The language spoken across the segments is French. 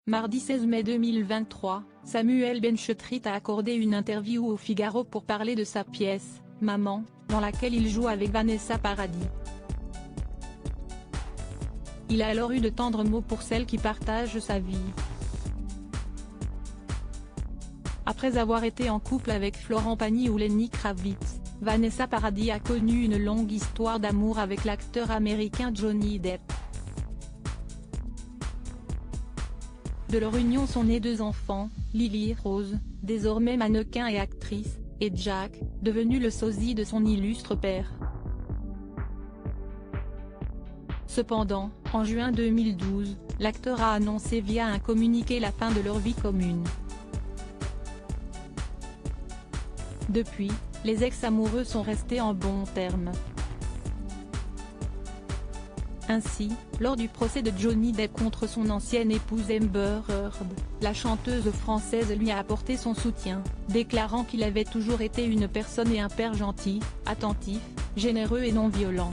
Mardi 16 mai 2023, Samuel Benchetrit a accordé une interview au Figaro pour parler de sa pièce, Maman, dans laquelle il joue avec Vanessa Paradis. Il a alors eu de tendres mots pour celle qui partage sa vie. Après avoir été en couple avec Florent Pagny ou Lenny Kravitz, Vanessa Paradis a connu une longue histoire d'amour avec l'acteur américain Johnny Depp. De leur union sont nés 2 enfants, Lily Rose, désormais mannequin et actrice, et Jack, devenu le sosie de son illustre père. Cependant, en juin 2012, l'acteur a annoncé via un communiqué la fin de leur vie commune. Depuis, les ex-amoureux sont restés en bons termes. Ainsi, lors du procès de Johnny Depp contre son ancienne épouse Amber Heard, la chanteuse française lui a apporté son soutien, déclarant qu'il avait toujours été une personne et un père gentil, attentif, généreux et non violent.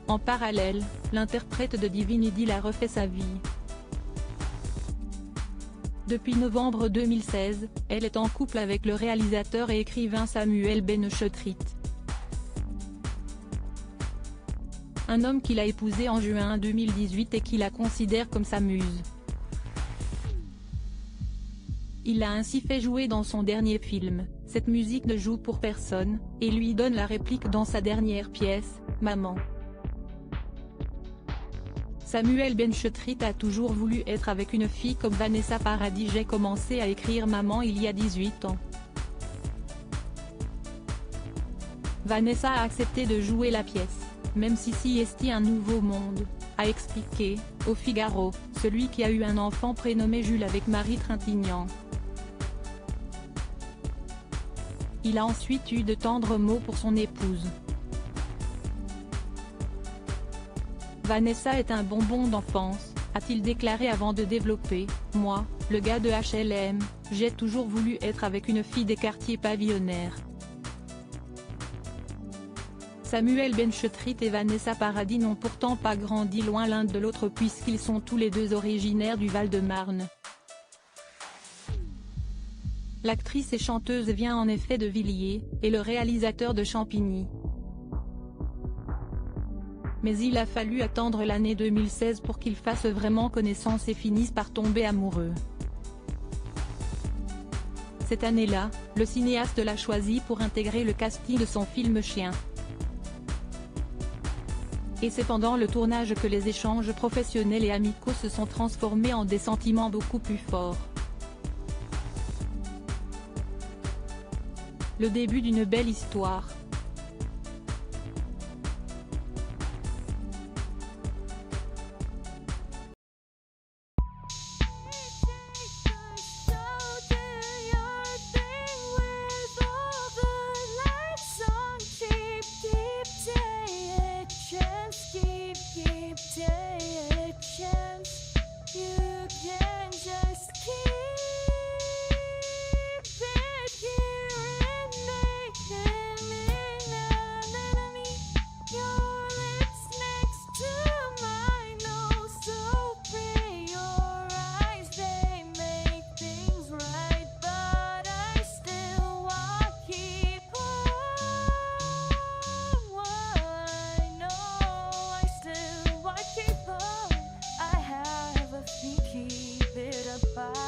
En parallèle, l'interprète de Divine Idyll a refait sa vie. Depuis novembre 2016, elle est en couple avec le réalisateur et écrivain Samuel Benchetrit. Un homme qu'il a épousé en juin 2018 et qui la considère comme sa muse. Il l'a ainsi fait jouer dans son dernier film, Cette musique ne joue pour personne, et lui donne la réplique dans sa dernière pièce, Maman. Samuel Benchetrit a toujours voulu être avec une fille comme Vanessa Paradis. J'ai commencé à écrire Maman il y a 18 ans. Vanessa a accepté de jouer la pièce, même si est un nouveau monde, a expliqué, au Figaro, celui qui a eu un enfant prénommé Jules avec Marie Trintignant. Il a ensuite eu de tendres mots pour son épouse. Vanessa est un bonbon d'enfance, a-t-il déclaré avant de développer, moi, le gars de HLM, j'ai toujours voulu être avec une fille des quartiers pavillonnaires. Samuel Benchetrit et Vanessa Paradis n'ont pourtant pas grandi loin l'un de l'autre puisqu'ils sont tous les deux originaires du Val-de-Marne. L'actrice et chanteuse vient en effet de Villiers, et le réalisateur de Champigny. Mais il a fallu attendre l'année 2016 pour qu'ils fassent vraiment connaissance et finissent par tomber amoureux. Cette année-là, le cinéaste l'a choisi pour intégrer le casting de son film Chien. Et c'est pendant le tournage que les échanges professionnels et amicaux se sont transformés en des sentiments beaucoup plus forts. Le début d'une belle histoire. Keep it apart.